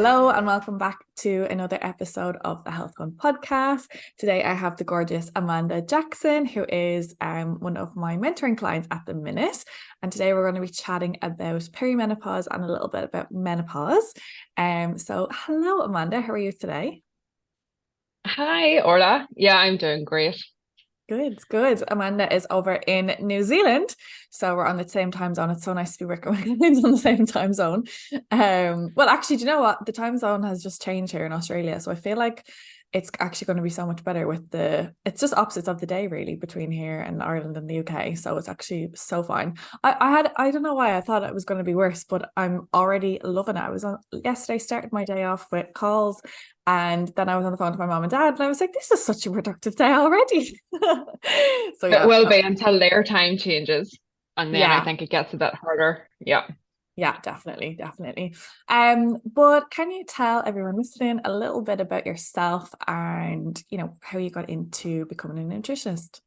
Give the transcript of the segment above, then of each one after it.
Hello and welcome back to another episode of the Health Fund podcast. Today I have the gorgeous Amanda Jackson, who is one of my mentoring clients at the minute. And today we're going to be chatting about perimenopause and a little bit about menopause. So hello Amanda, how are you today? Hi, Orla. Yeah, I'm doing great. Good, good. Amanda is over in New Zealand, so we're on the same time zone. It's so nice to be working with clients on the same time zone. Well, actually, do you know what? The time zone has just changed here in Australia, so I feel like it's actually going to be so much better with it's just opposites of the day really between here and Ireland and the UK. So it's actually so fine. I don't know why I thought it was going to be worse, but I'm already loving it. I was on yesterday, started my day off with calls. And then I was on the phone to my mom and dad, and I was like, this is such a productive day already. So It yeah, will be until their time changes, and then I yeah, think it gets a bit harder. Yeah. yeah, definitely, definitely. But can you tell everyone listening a little bit about yourself and how you got into becoming a nutritionist?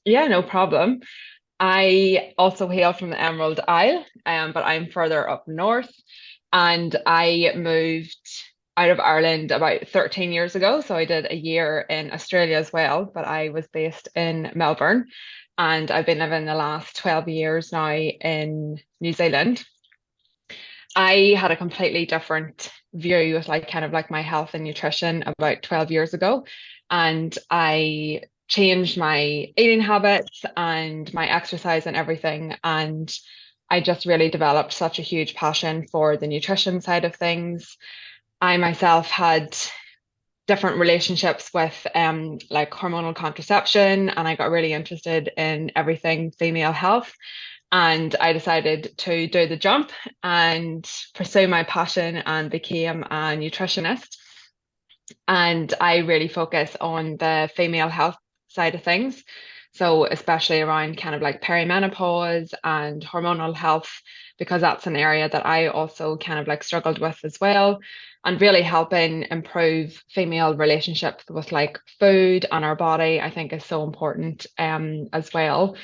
Yeah, no problem. I also hail from the Emerald Isle, but I'm further up north, and I moved out of Ireland about 13 years ago. So I did a year in Australia as well, but I was based in Melbourne, and I've been living the last 12 years now in New Zealand. I had a completely different view with like kind of like my health and nutrition about 12 years ago. And I changed my eating habits and my exercise and everything. And I just really developed such a huge passion for the nutrition side of things. I myself had different relationships with like hormonal contraception, and I got really interested in everything female health. And I decided to do the jump and pursue my passion and became a nutritionist. And I really focus on the female health side of things. So, especially around kind of like perimenopause and hormonal health, because that's an area that I also kind of like struggled with as well. And really helping improve female relationships with like food and our body, I think is so important as well.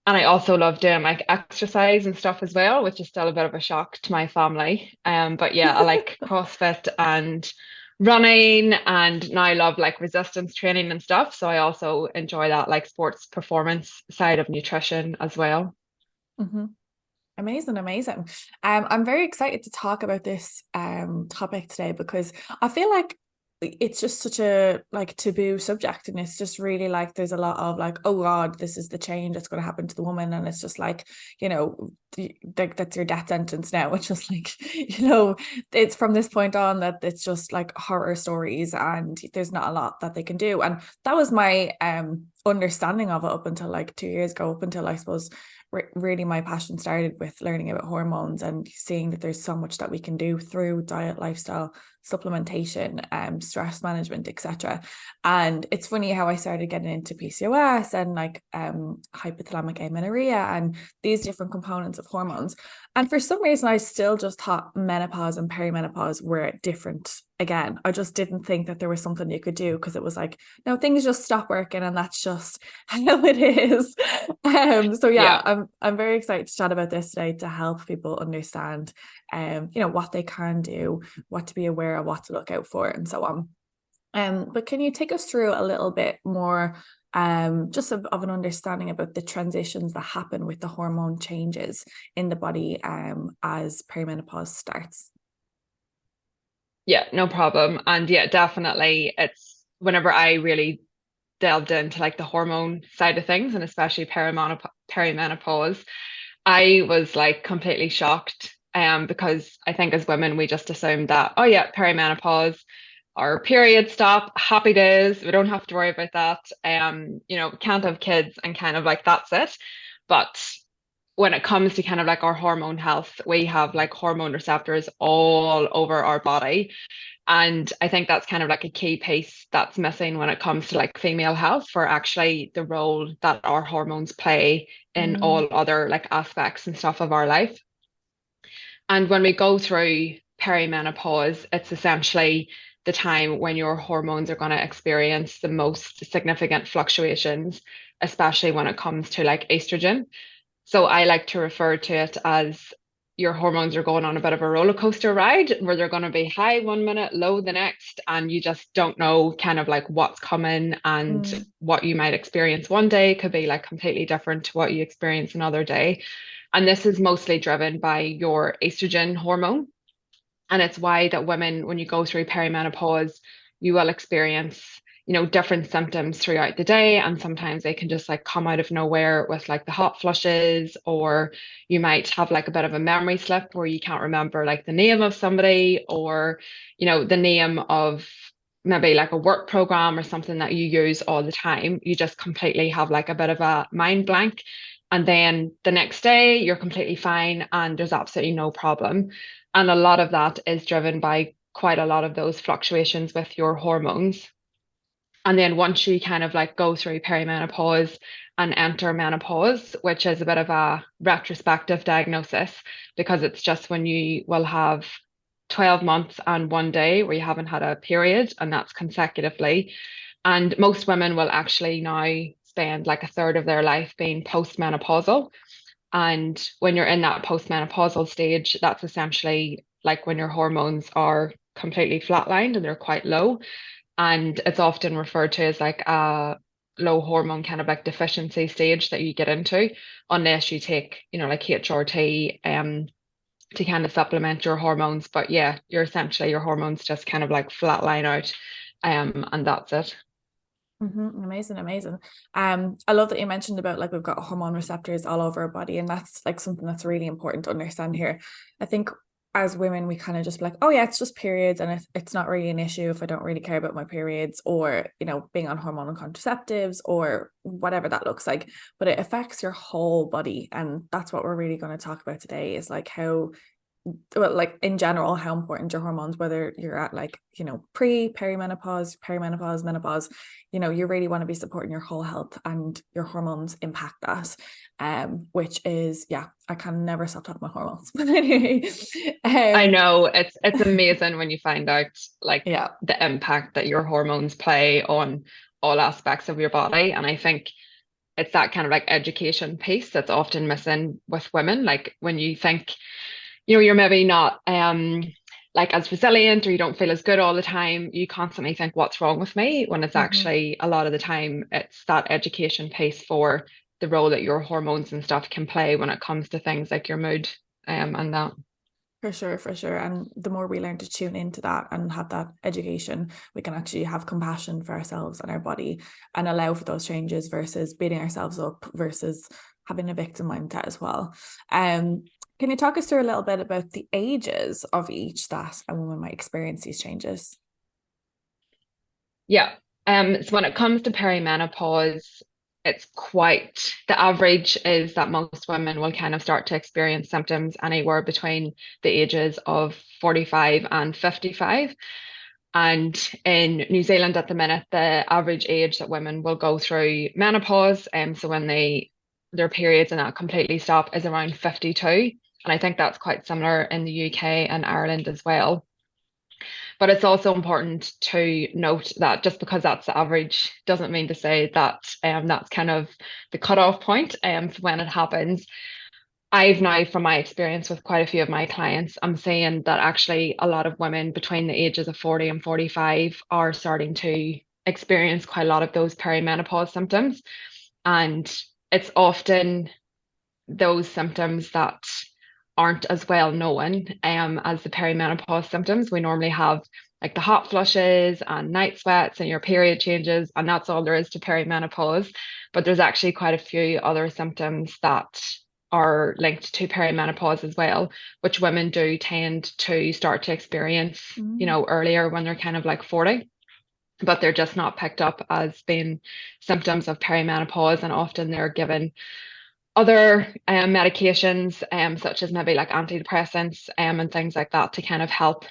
And I also love doing like exercise and stuff as well, which is still a bit of a shock to my family. But yeah, I like CrossFit and running, and now I love like resistance training and stuff. So I also enjoy that like sports performance side of nutrition as well. Hmm. Amazing, amazing. I'm very excited to talk about this topic today because I feel like it's just such a like taboo subject, and it's just really like there's a lot of like, oh God, this is the change that's going to happen to the woman, and it's just like, that's your death sentence now. It's just like, it's from this point on that it's just like horror stories, and there's not a lot that they can do. And that was my understanding of it up until like 2 years ago, up until I suppose really my passion started with learning about hormones and seeing that there's so much that we can do through diet, lifestyle, supplementation, stress management, etc. And it's funny how I started getting into PCOS and like hypothalamic amenorrhea and these different components of hormones. And for some reason, I still just thought menopause and perimenopause were different again. I just didn't think that there was something you could do because it was like, no, things just stop working and that's just how it is. So yeah, Yeah. I'm very excited to chat about this today to help people understand what they can do, what to be aware of, what to look out for, and so on. But can you take us through a little bit more just of an understanding about the transitions that happen with the hormone changes in the body as perimenopause starts? Yeah, no problem. And yeah, definitely it's whenever I really delved into like the hormone side of things, and especially perimenopause, I was like completely shocked. Because I think as women we just assume that, oh yeah, perimenopause, our periods stop, happy days, we don't have to worry about that. Can't have kids and kind of like that's it. But when it comes to kind of like our hormone health, we have like hormone receptors all over our body. And I think that's kind of like a key piece that's missing when it comes to like female health, for actually the role that our hormones play in Mm, all other like aspects and stuff of our life. And when we go through perimenopause, it's essentially the time when your hormones are going to experience the most significant fluctuations, especially when it comes to like estrogen. So I like to refer to it as your hormones are going on a bit of a roller coaster ride where they're going to be high 1 minute, low the next, and you just don't know kind of like what's coming, and Mm, what you might experience one day could be like completely different to what you experience another day. And this is mostly driven by your estrogen hormone. And it's why that women, when you go through perimenopause, you will experience, different symptoms throughout the day. And sometimes they can just like come out of nowhere with like the hot flushes, or you might have like a bit of a memory slip where you can't remember like the name of somebody, or, the name of maybe like a work program or something that you use all the time. You just completely have like a bit of a mind blank. And then the next day, you're completely fine and there's absolutely no problem. And a lot of that is driven by quite a lot of those fluctuations with your hormones. And then once you kind of like go through perimenopause and enter menopause, which is a bit of a retrospective diagnosis, because it's just when you will have 12 months and 1 day where you haven't had a period, and that's consecutively. And most women will actually now spend like a third of their life being postmenopausal. And when you're in that postmenopausal stage, that's essentially like when your hormones are completely flatlined and they're quite low. And it's often referred to as like a low hormone kind of like deficiency stage that you get into, unless you take, like HRT to kind of supplement your hormones. But yeah, you're essentially your hormones just kind of like flatline out. And that's it. amazing, amazing. I love that you mentioned about like we've got hormone receptors all over our body, and that's like something that's really important to understand here. I think as women, we kind of just be like, oh yeah, it's just periods, and it's not really an issue if I don't really care about my periods, or being on hormonal contraceptives or whatever that looks like. But it affects your whole body, and that's what we're really going to talk about today, is like how, well, like in general, how important your hormones, whether you're at like, perimenopause, menopause, you really want to be supporting your whole health, and your hormones impact that. Which is, yeah, I can never stop talking about hormones. But anyway, I um, know it's amazing when you find out like yeah. the impact that your hormones play on all aspects of your body. And I think it's that kind of like education piece that's often missing with women. Like when you think, you're maybe not like as resilient, or you don't feel as good all the time, you constantly think, what's wrong with me? When it's Mhm. actually a lot of the time it's that education piece for the role that your hormones and stuff can play when it comes to things like your mood and that. For sure, for sure. And the more we learn to tune into that and have that education, we can actually have compassion for ourselves and our body, and allow for those changes versus beating ourselves up, versus having a victim mindset as well. Um, can you talk us through a little bit about the ages of each that a woman might experience these changes? Yeah. So when it comes to perimenopause, it's quite the average is that most women will kind of start to experience symptoms anywhere between the ages of 45 and 55. And in New Zealand at the minute, the average age that women will go through menopause, so when their periods and that completely stop, is around 52. And I think that's quite similar in the UK and Ireland as well. But it's also important to note that just because that's the average doesn't mean to say that that's kind of the cutoff point for when it happens. I've now, from my experience with quite a few of my clients, I'm saying that actually a lot of women between the ages of 40 and 45 are starting to experience quite a lot of those perimenopause symptoms. And it's often those symptoms that aren't as well known as the perimenopause symptoms. We normally have like the hot flushes and night sweats and your period changes, and that's all there is to perimenopause. But there's actually quite a few other symptoms that are linked to perimenopause as well, which women do tend to start to experience, Mm. earlier when they're kind of like 40. But they're just not picked up as being symptoms of perimenopause, and often they're given other medications, such as maybe like antidepressants and things like that to kind of help,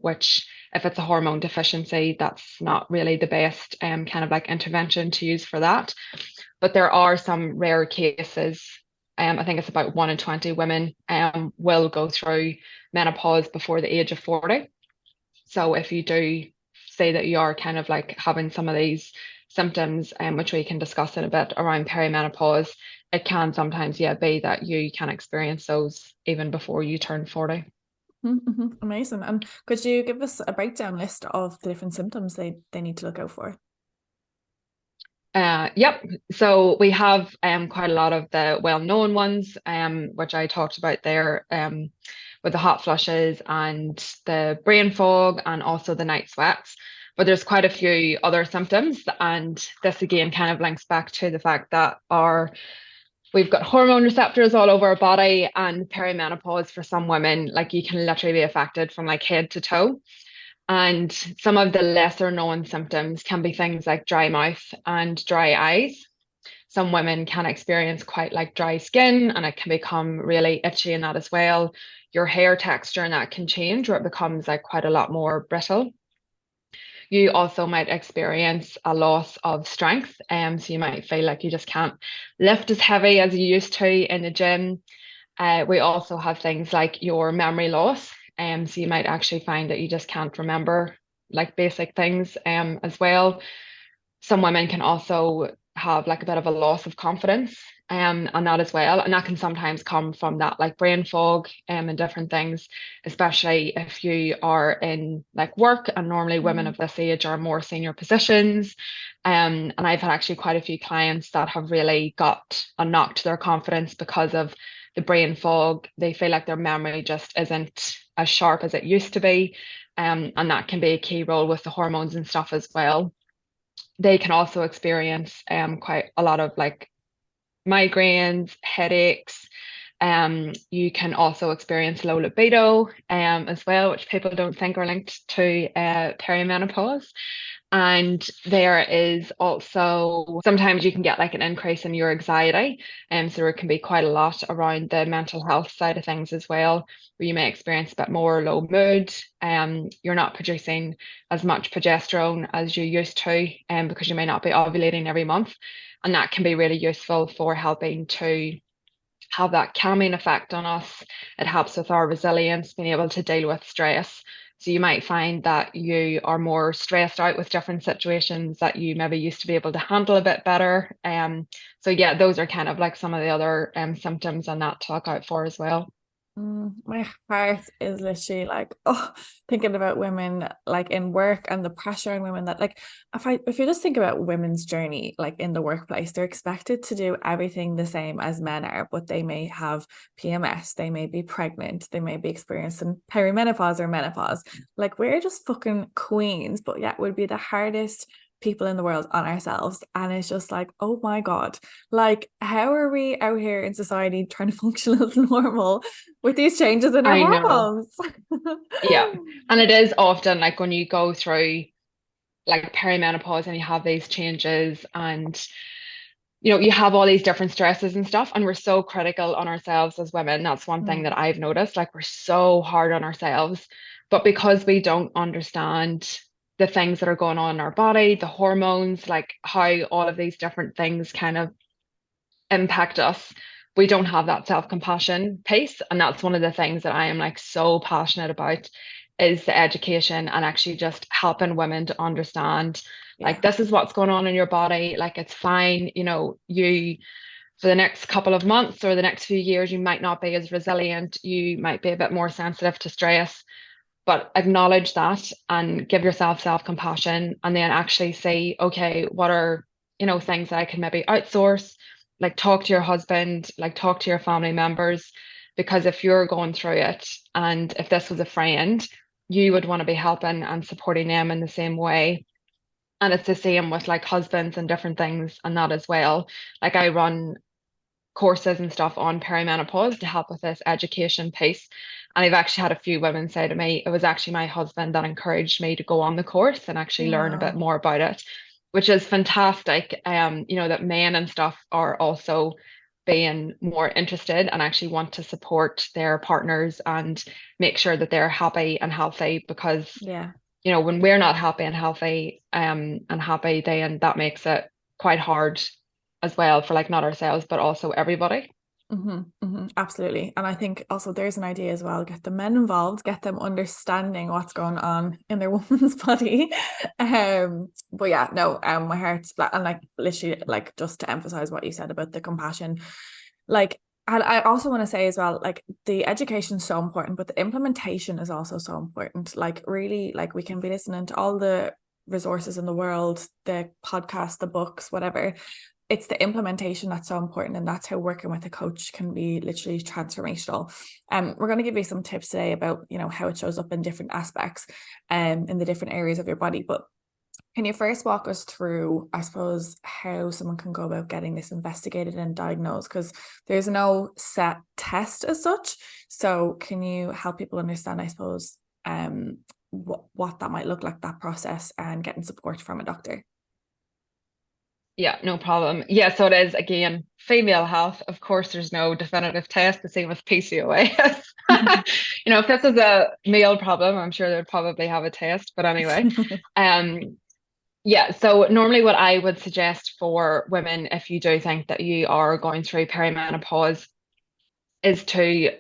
which if it's a hormone deficiency, that's not really the best kind of like intervention to use for that. But there are some rare cases. I think it's about 1 in 20 women will go through menopause before the age of 40. So if you do say that you are kind of like having some of these symptoms, which we can discuss in a bit around perimenopause, it can sometimes, yeah, be that you can experience those even before you turn 40. Mhm. Amazing. And could you give us a breakdown list of the different symptoms they need to look out for? Yep. So we have quite a lot of the well-known ones, which I talked about there, with the hot flushes and the brain fog and also the night sweats. But there's quite a few other symptoms, and this again kind of links back to the fact that our we've got hormone receptors all over our body, and perimenopause for some women, like you can literally be affected from like head to toe. And some of the lesser known symptoms can be things like dry mouth and dry eyes. Some women can experience quite like dry skin, and it can become really itchy in that as well. Your hair texture and that can change, or it becomes like quite a lot more brittle. You also might experience a loss of strength. So you might feel like you just can't lift as heavy as you used to in the gym. We also have things like your memory loss. So you might actually find that you just can't remember like basic things as well. Some women can also have like a bit of a loss of confidence and that as well. And that can sometimes come from that like brain fog and different things, especially if you are in like work, and normally women Mm. of this age are more senior positions. And I've had actually quite a few clients that have really got a knock to their confidence because of the brain fog. They feel like their memory just isn't as sharp as it used to be. And that can be a key role with the hormones and stuff as well. They can also experience quite a lot of like migraines, headaches. You can also experience low libido as well, which people don't think are linked to perimenopause. And there is also sometimes you can get like an increase in your anxiety. And so there can be quite a lot around the mental health side of things as well, where you may experience a bit more low mood. You're not producing as much progesterone as you used to, because you may not be ovulating every month. And that can be really useful for helping to have that calming effect on us. It helps with our resilience, being able to deal with stress. So you might find that you are more stressed out with different situations that you maybe used to be able to handle a bit better. So yeah, those are kind of like some of the other symptoms and that to look out for as well. My heart is literally like, oh, thinking about women like in work and the pressure on women that like if you just think about women's journey like in the workplace, they're expected to do everything the same as men are, but they may have PMS, they may be pregnant, they may be experiencing perimenopause or menopause. Like we're just fucking queens, but yet would be the hardest people in the world on ourselves. And it's just like, oh my God, like how are we out here in society trying to function as normal with these changes in our I know. hormones? Yeah. And it is often like when you go through like perimenopause and you have these changes, and you have all these different stresses and stuff, and we're so critical on ourselves as women. That's one thing that Mm, I've noticed. Like we're so hard on ourselves, but because we don't understand the things that are going on in our body, the hormones, like how all of these different things kind of impact us, we don't have that self-compassion piece. And that's one of the things that I am like so passionate about, is the education and actually just helping women to understand yeah, like this is what's going on in your body. Like it's fine, you for the next couple of months or the next few years, you might not be as resilient, you might be a bit more sensitive to stress, but acknowledge that and give yourself self-compassion, and then actually say, okay, what are, things that I can maybe outsource, like talk to your husband, like talk to your family members, because if you're going through it, and if this was a friend, you would want to be helping and supporting them in the same way. And it's the same with like husbands and different things and that as well. Like I run courses and stuff on perimenopause to help with this education piece. And I've actually had a few women say to me, it was actually my husband that encouraged me to go on the course and actually learn a bit yeah, more about it, which is fantastic. That men and stuff are also being more interested and actually want to support their partners and make sure that they're happy and healthy, because yeah. when we're not happy and healthy and happy, then that makes it quite hard as well for like not ourselves but also everybody. Absolutely. And I think also there's an idea as well, get the men involved, get them understanding what's going on in their woman's body. But yeah, no, my heart's and like literally like just to emphasize what you said about the compassion, like and I also want to say as well, like the education is so important, but the implementation is also so important. Like really, like we can be listening to all the resources in the world, the podcasts, the books, whatever, it's the implementation that's so important, and that's how working with a coach can be literally transformational. We're going to give you some tips today about how it shows up in different aspects in the different areas of your body. But can you first walk us through, I suppose, how someone can go about getting this investigated and diagnosed? Because there's no set test as such. So can you help people understand, I suppose, what that might look like, that process, and getting support from a doctor? Yeah, no problem. Yeah, so it is again female health. Of course, there's no definitive test, the same with PCOS. If this is a male problem, I'm sure they'd probably have a test. But anyway, um, yeah, so normally what I would suggest for women, if you do think that you are going through perimenopause, is to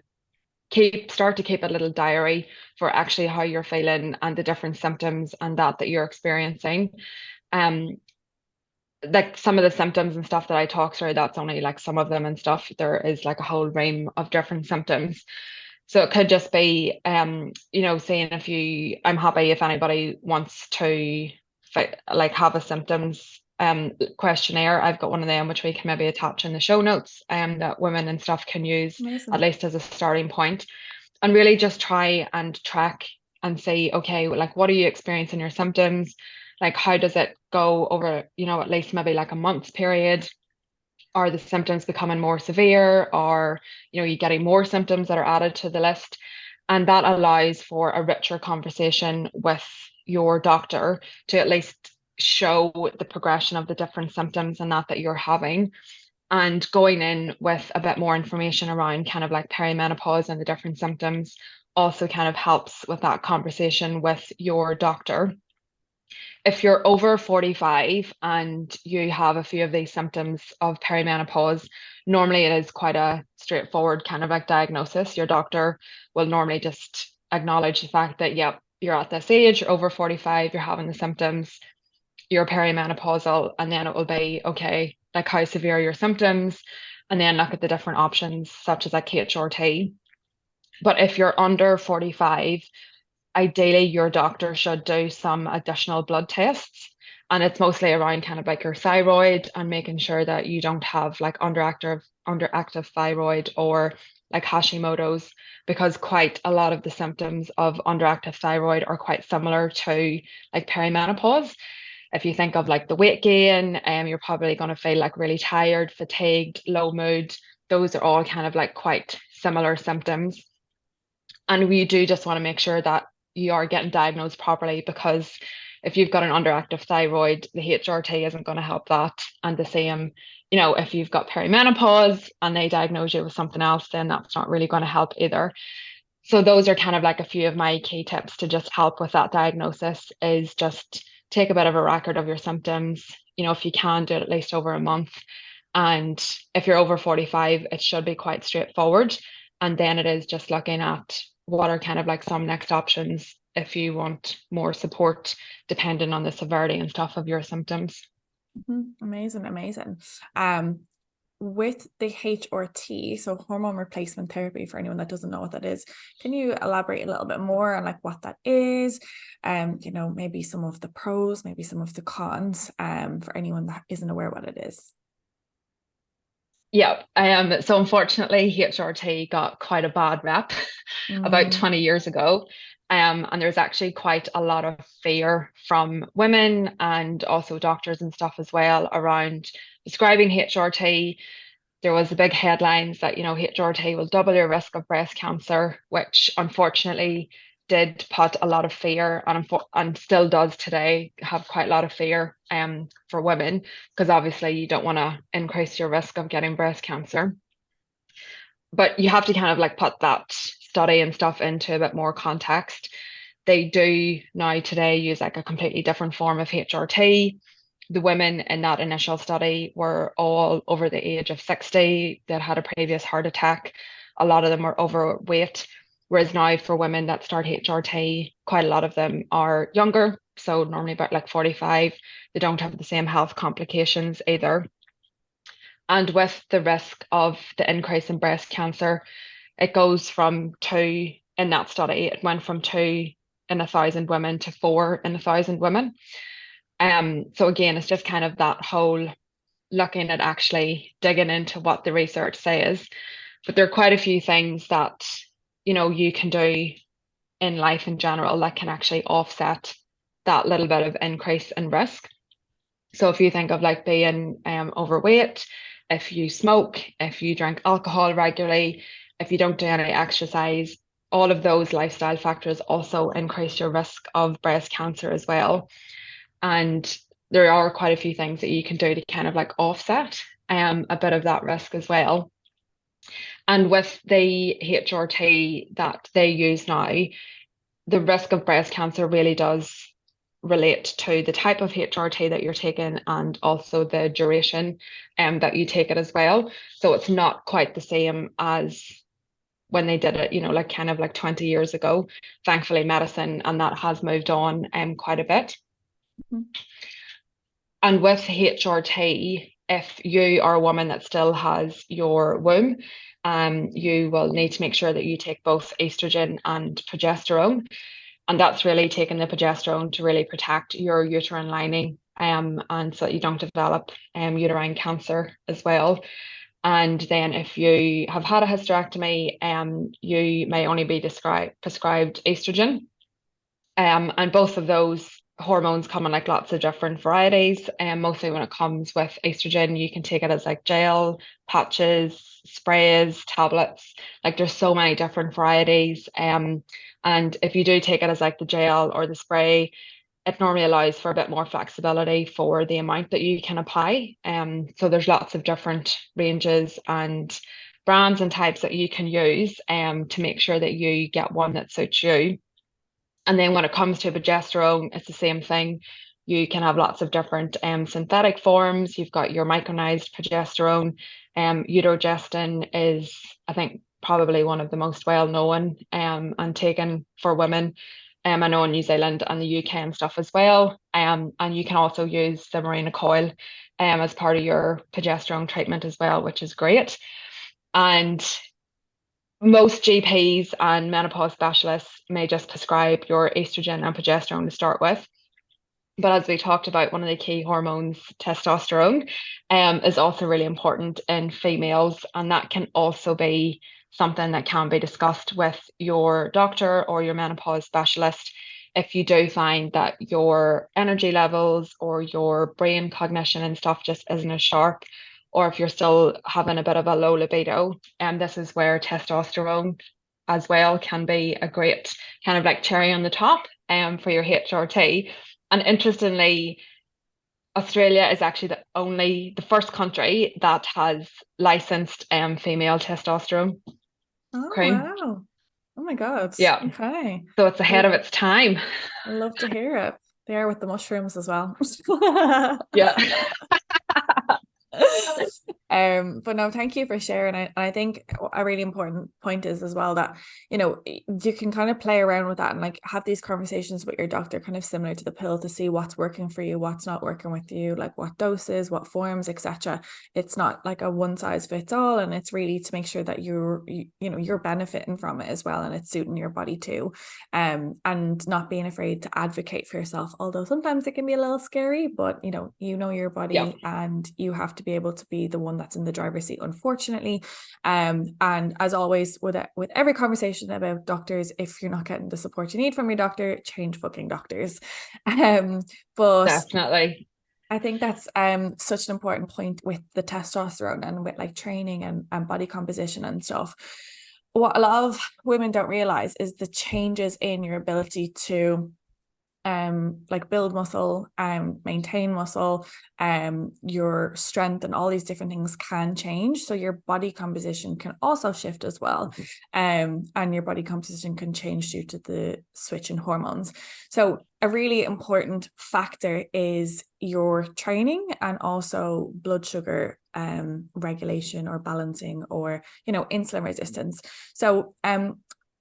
start to keep a little diary for actually how you're feeling and the different symptoms and that you're experiencing. Um, like some of the symptoms and stuff that I talk through, that's only like some of them and stuff. There is like a whole range of different symptoms. So it could just be, saying I'm happy if anybody wants to like have a symptoms questionnaire. I've got one of them which we can maybe attach in the show notes that women and stuff can use at Amazing. least as a starting point, and really just try and track and say, okay, like what are you experiencing your symptoms? Like how does it go over, at least maybe like a month's period? Are the symptoms becoming more severe? Or, you getting more symptoms that are added to the list? And that allows for a richer conversation with your doctor to at least show the progression of the different symptoms and that you're having, and going in with a bit more information around kind of like perimenopause and the different symptoms also kind of helps with that conversation with your doctor. If you're over 45 and you have a few of these symptoms of perimenopause, normally it is quite a straightforward kind of like diagnosis. Your doctor will normally just acknowledge the fact that, yep, you're at this age, you're over 45, you're having the symptoms, you're perimenopausal, and then it will be, okay, like how severe are your symptoms, and then look at the different options such as like HRT. But if you're under 45, ideally your doctor should do some additional blood tests. And it's mostly around kind of like your thyroid and making sure that you don't have like underactive thyroid or like Hashimoto's, because quite a lot of the symptoms of underactive thyroid are quite similar to like perimenopause. If you think of like the weight gain, you're probably going to feel like really tired, fatigued, low mood. Those are all kind of like quite similar symptoms. And we do just want to make sure that you are getting diagnosed properly, because if you've got an underactive thyroid, the HRT isn't going to help that. And the same, if you've got perimenopause and they diagnose you with something else, then that's not really going to help either. So those are kind of like a few of my key tips to just help with that diagnosis, is just take a bit of a record of your symptoms. If you can do it at least over a month. And if you're over 45, it should be quite straightforward. And then it is just looking at what are kind of like some next options if you want more support, depending on the severity and stuff of your symptoms. Amazing, amazing. Um, with the HRT, so hormone replacement therapy, for anyone that doesn't know what that is, can you elaborate a little bit more on like what that is? Maybe some of the pros, maybe some of the cons, for anyone that isn't aware what it is. Yeah, so unfortunately, HRT got quite a bad rep about Mm, 20 years ago. And there's actually quite a lot of fear from women and also doctors and stuff as well around prescribing HRT. There was the big headlines that, HRT will double your risk of breast cancer, which unfortunately did put a lot of fear, and still does today have quite a lot of fear for women, because obviously you don't want to increase your risk of getting breast cancer. But you have to kind of like put that study and stuff into a bit more context. They do now today use like a completely different form of HRT. the women in that initial study were all over the age of 60 that had a previous heart attack. A lot of them were overweight. Whereas now for women that start HRT, quite a lot of them are younger. So normally about like 45. They don't have the same health complications either. And with the risk of the increase in breast cancer, it goes from two in that study, it went from 2 in 1,000 women to 4 in 1,000 women. So again, it's just kind of that whole looking at actually digging into what the research says. But there are quite a few things that, you can do in life in general that can actually offset that little bit of increase in risk. So if you think of like being overweight, if you smoke, if you drink alcohol regularly, if you don't do any exercise, all of those lifestyle factors also increase your risk of breast cancer as well. And there are quite a few things that you can do to kind of like offset a bit of that risk as well. And with the HRT that they use now, the risk of breast cancer really does relate to the type of HRT that you're taking and also the duration that you take it as well. So it's not quite the same as when they did it, like kind of like 20 years ago. Thankfully, medicine and that has moved on quite a bit. Mhm. And with HRT, if you are a woman that still has your womb, you will need to make sure that you take both estrogen and progesterone. And that's really taking the progesterone to really protect your uterine lining, and so that you don't develop uterine cancer as well. And then if you have had a hysterectomy, you may only be prescribed estrogen. And both of those hormones come in like lots of different varieties. And mostly when it comes with estrogen, you can take it as like gel, patches, sprays, tablets. Like there's so many different varieties. And if you do take it as like the gel or the spray, it normally allows for a bit more flexibility for the amount that you can apply. So there's lots of different ranges and brands and types that you can use to make sure that you get one that suits you. And then when it comes to progesterone, it's the same thing. You can have lots of different synthetic forms. You've got your micronized progesterone. Utrogestin is, I think, probably one of the most well-known and taken for women. I know in New Zealand and the UK and stuff as well. And you can also use the Mirena coil as part of your progesterone treatment as well, which is great. And most GPs and menopause specialists may just prescribe your estrogen and progesterone to start with. But as we talked about, one of the key hormones, testosterone, is also really important in females. And that can also be something that can be discussed with your doctor or your menopause specialist if you do find that your energy levels or your brain cognition and stuff just isn't as sharp, or if you're still having a bit of a low libido. And this is where testosterone as well can be a great kind of like cherry on the top for your HRT. And interestingly, Australia is actually the first country that has licensed female testosterone Oh, cream. wow. Oh my God. Yeah, Okay. so it's I, ahead of its time. I love to hear it. They are with the mushrooms as well. Yeah, But no, thank you for sharing it. And I think a really important point is as well that, you can kind of play around with that and like have these conversations with your doctor, kind of similar to the pill, to see what's working for you, what's not working with you, like what doses, what forms, etc. It's not like a one size fits all, and it's really to make sure that you're benefiting from it as well, and it's suiting your body too. And not being afraid to advocate for yourself, although sometimes it can be a little scary, but you know your yeah, body, and you have to be able to be the one that's in the driver's seat, unfortunately. And as always with every conversation about doctors, if you're not getting the support you need from your doctor, change fucking doctors. But definitely. I think that's such an important point with the testosterone and with like training and body composition and stuff. What a lot of women don't realize is the changes in your ability to like build muscle, maintain muscle, your strength and all these different things can change. So your body composition can also shift as well. And your body composition can change due to the switch in hormones. So a really important factor is your training and also blood sugar regulation or balancing, or insulin resistance. So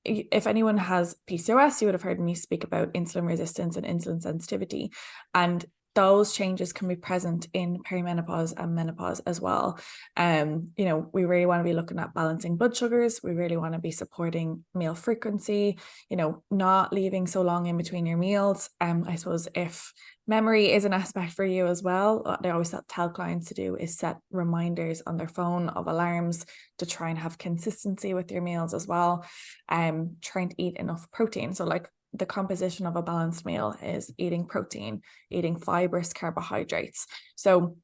if anyone has PCOS, you would have heard me speak about insulin resistance and insulin sensitivity. And those changes can be present in perimenopause and menopause as well. We really want to be looking at balancing blood sugars. We really want to be supporting meal frequency, not leaving so long in between your meals. I suppose if memory is an aspect for you as well, what I always tell clients to do is set reminders on their phone of alarms to try and have consistency with your meals as well. Trying to eat enough protein. So like the composition of a balanced meal is eating protein, eating fibrous carbohydrates. So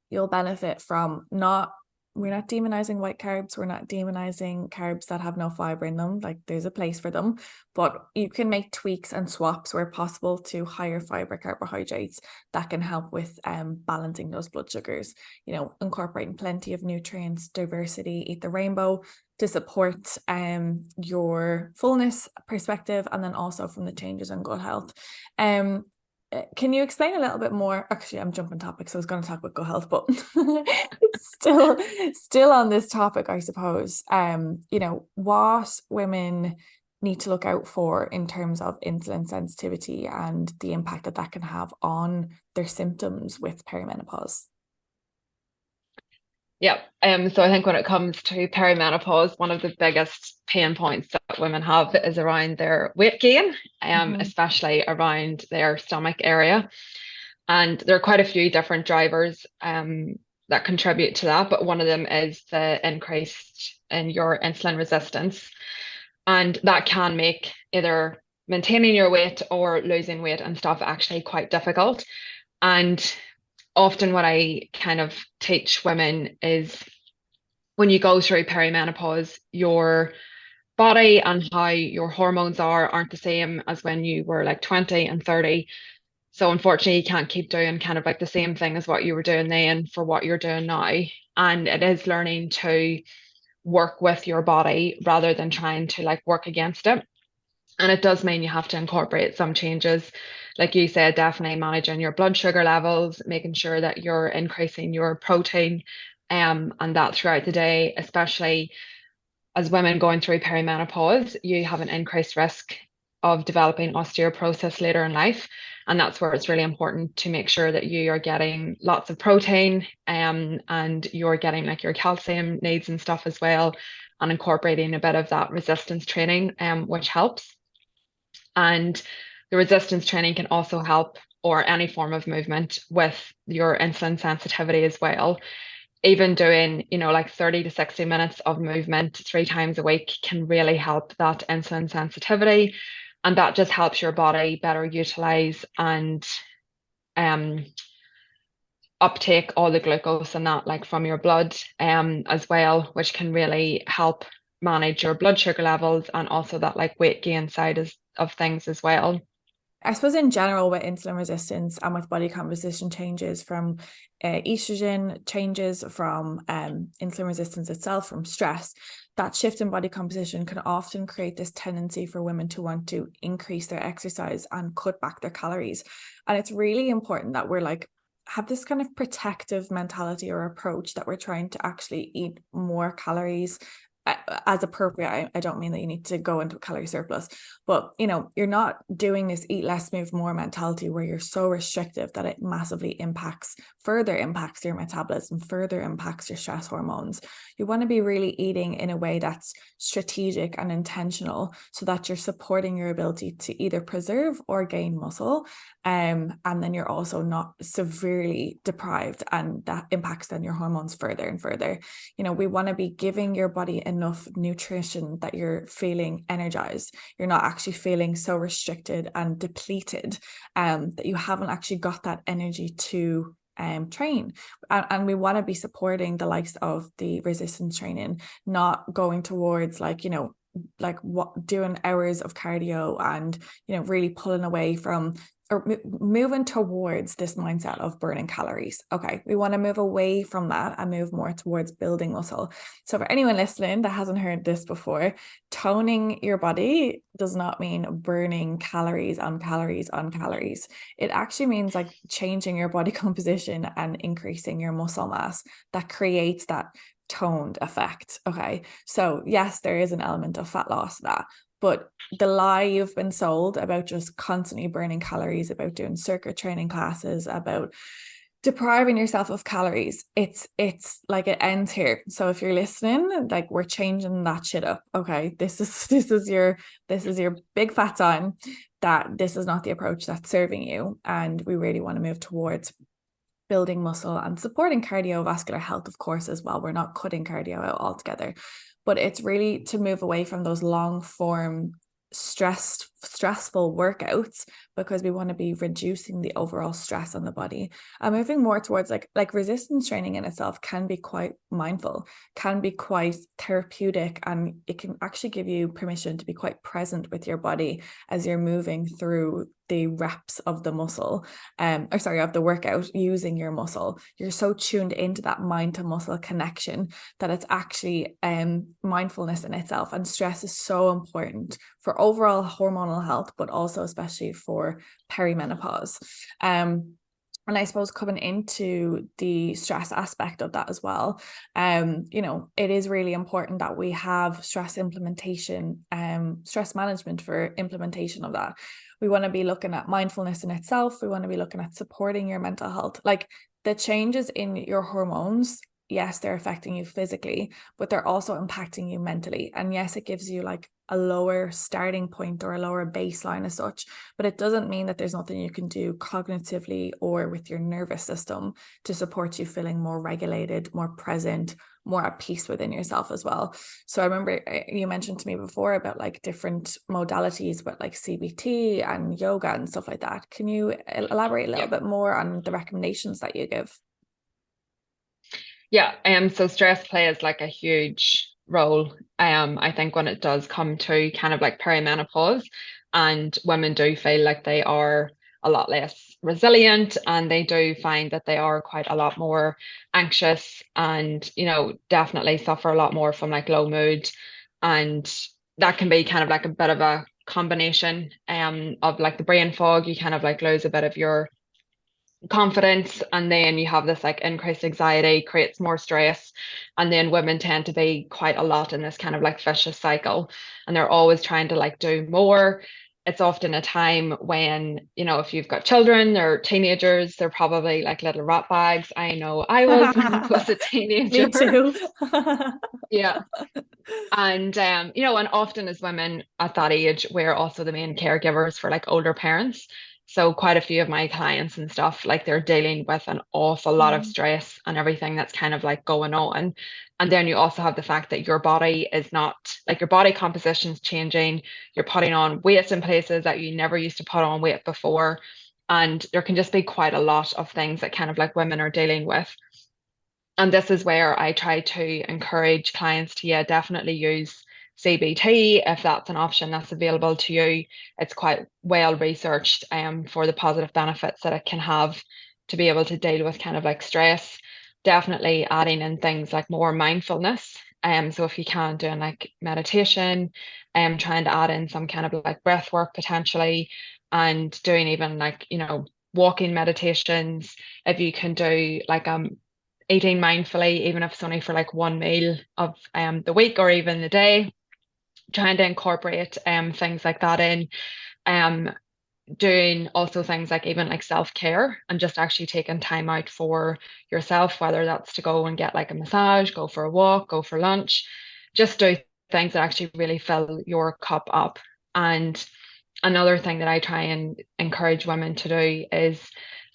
you'll benefit from we're not demonizing white carbs. We're not demonizing carbs that have no fiber in them. Like there's a place for them, but you can make tweaks and swaps where possible to higher fiber carbohydrates that can help with balancing those blood sugars, incorporating plenty of nutrients, diversity, eat the rainbow to support your fullness perspective, and then also from the changes in gut health. Can you explain a little bit more? Actually, I'm jumping topics. So I was going to talk about gut health, but still on this topic, I suppose. What women need to look out for in terms of insulin sensitivity and the impact that can have on their symptoms with perimenopause. Yeah. So I think when it comes to perimenopause, one of the biggest pain points that women have is around their weight gain, especially around their stomach area. And there are quite a few different drivers that contribute to that, but one of them is the increase in your insulin resistance. And that can make either maintaining your weight or losing weight and stuff actually quite difficult. And often what I kind of teach women is when you go through perimenopause, your body and how your hormones aren't the same as when you were like 20 and 30. So unfortunately, you can't keep doing kind of like the same thing as what you were doing then for what you're doing now. And it is learning to work with your body rather than trying to like work against it. And it does mean you have to incorporate some changes. Like you said, definitely managing your blood sugar levels, making sure that you're increasing your protein and that throughout the day, especially as women going through perimenopause, you have an increased risk of developing osteoporosis later in life. And that's where it's really important to make sure that you are getting lots of protein and you're getting like your calcium needs and stuff as well, and incorporating a bit of that resistance training, which helps. And the resistance training can also help, or any form of movement, with your insulin sensitivity as well. Even doing, like 30 to 60 minutes of movement 3 times a week can really help that insulin sensitivity. And that just helps your body better utilize and uptake all the glucose and that like from your blood as well, which can really help manage your blood sugar levels and also that like weight gain side of things as well. I suppose in general with insulin resistance and with body composition changes from estrogen changes, from insulin resistance itself, from stress, that shift in body composition can often create this tendency for women to want to increase their exercise and cut back their calories. And it's really important that we're like, have this kind of protective mentality or approach that we're trying to actually eat more calories as appropriate. I don't mean that you need to go into a calorie surplus, but you're not doing this eat less, move more mentality where you're so restrictive that it massively further impacts your metabolism, further impacts your stress hormones. You want to be really eating in a way that's strategic and intentional so that you're supporting your ability to either preserve or gain muscle. And then you're also not severely deprived, and that impacts then your hormones further and further. We want to be giving your body enough nutrition that you're feeling energized. You're not actually feeling so restricted and depleted that you haven't actually got that energy to train. And we want to be supporting the likes of the resistance training, not going towards like, like what doing hours of cardio and really pulling away from or moving towards this mindset of burning calories. Okay, we want to move away from that and move more towards building muscle. So for anyone listening that hasn't heard this before, toning your body does not mean burning calories on calories on calories. It actually means like changing your body composition and increasing your muscle mass that creates that toned effect. Okay, so yes, there is an element of fat loss to that, but the lie you've been sold about just constantly burning calories, about doing circuit training classes, about depriving yourself of calories, it's like it ends here. So if you're listening, like we're changing that shit up. Okay, this is your big fat sign that this is not the approach that's serving you, and we really want to move towards building muscle and supporting cardiovascular health, of course, as well. We're not cutting cardio out altogether, but it's really to move away from those long form stressful workouts, because we want to be reducing the overall stress on the body and moving more towards like resistance training in itself can be quite mindful, can be quite therapeutic, and it can actually give you permission to be quite present with your body as you're moving through the reps of the muscle, or sorry, of the workout using your muscle. You're so tuned into that mind to muscle connection that it's actually mindfulness in itself. And stress is so important for overall hormonal health, but also especially for perimenopause. And I suppose coming into the stress aspect of that as well, it is really important that we have stress implementation, stress management for implementation of that. We want to be looking at mindfulness in itself. We want to be looking at supporting your mental health. Like the changes in your hormones, yes, they're affecting you physically, but they're also impacting you mentally. And yes, it gives you like a lower starting point or a lower baseline as such, but it doesn't mean that there's nothing you can do cognitively or with your nervous system to support you feeling more regulated, more present, more at peace within yourself as well. So I remember you mentioned to me before about like different modalities with like CBT and yoga and stuff like that. Can you elaborate a little Yeah. bit more on the recommendations that you give? Yeah, so stress plays like a huge role. I think when it does come to kind of like perimenopause, and women do feel like they are a lot less resilient, and they do find that they are quite a lot more anxious, and definitely suffer a lot more from like low mood, and that can be kind of like a bit of a combination of like the brain fog. You kind of like lose a bit of your confidence, and then you have this like increased anxiety creates more stress, and then women tend to be quite a lot in this kind of like vicious cycle, and they're always trying to like do more. It's often a time when if you've got children, they're teenagers, they're probably like little rat bags. I know I was when I was a Me teenager. too. Yeah. And and often as women at that age, we're also the main caregivers for like older parents. So quite a few of my clients and stuff, like they're dealing with an awful lot of Mm. stress and everything that's kind of like going on. And then you also have the fact that your body is not like your body composition's changing. You're putting on weight in places that you never used to put on weight before. And there can just be quite a lot of things that kind of like women are dealing with. And this is where I try to encourage clients to, yeah, definitely use CBT if that's an option that's available to you. It's quite well researched for the positive benefits that it can have to be able to deal with kind of like stress. Definitely adding in things like more mindfulness. So if you can do like meditation, trying to add in some kind of like breath work potentially, and doing even like, walking meditations. If you can do like eating mindfully, even if it's only for like one meal of the week or even the day, trying to incorporate things like that in. Um, Doing also things like even like self-care and just actually taking time out for yourself, whether that's to go and get like a massage, go for a walk, go for lunch, just do things that actually really fill your cup up. And another thing that I try and encourage women to do is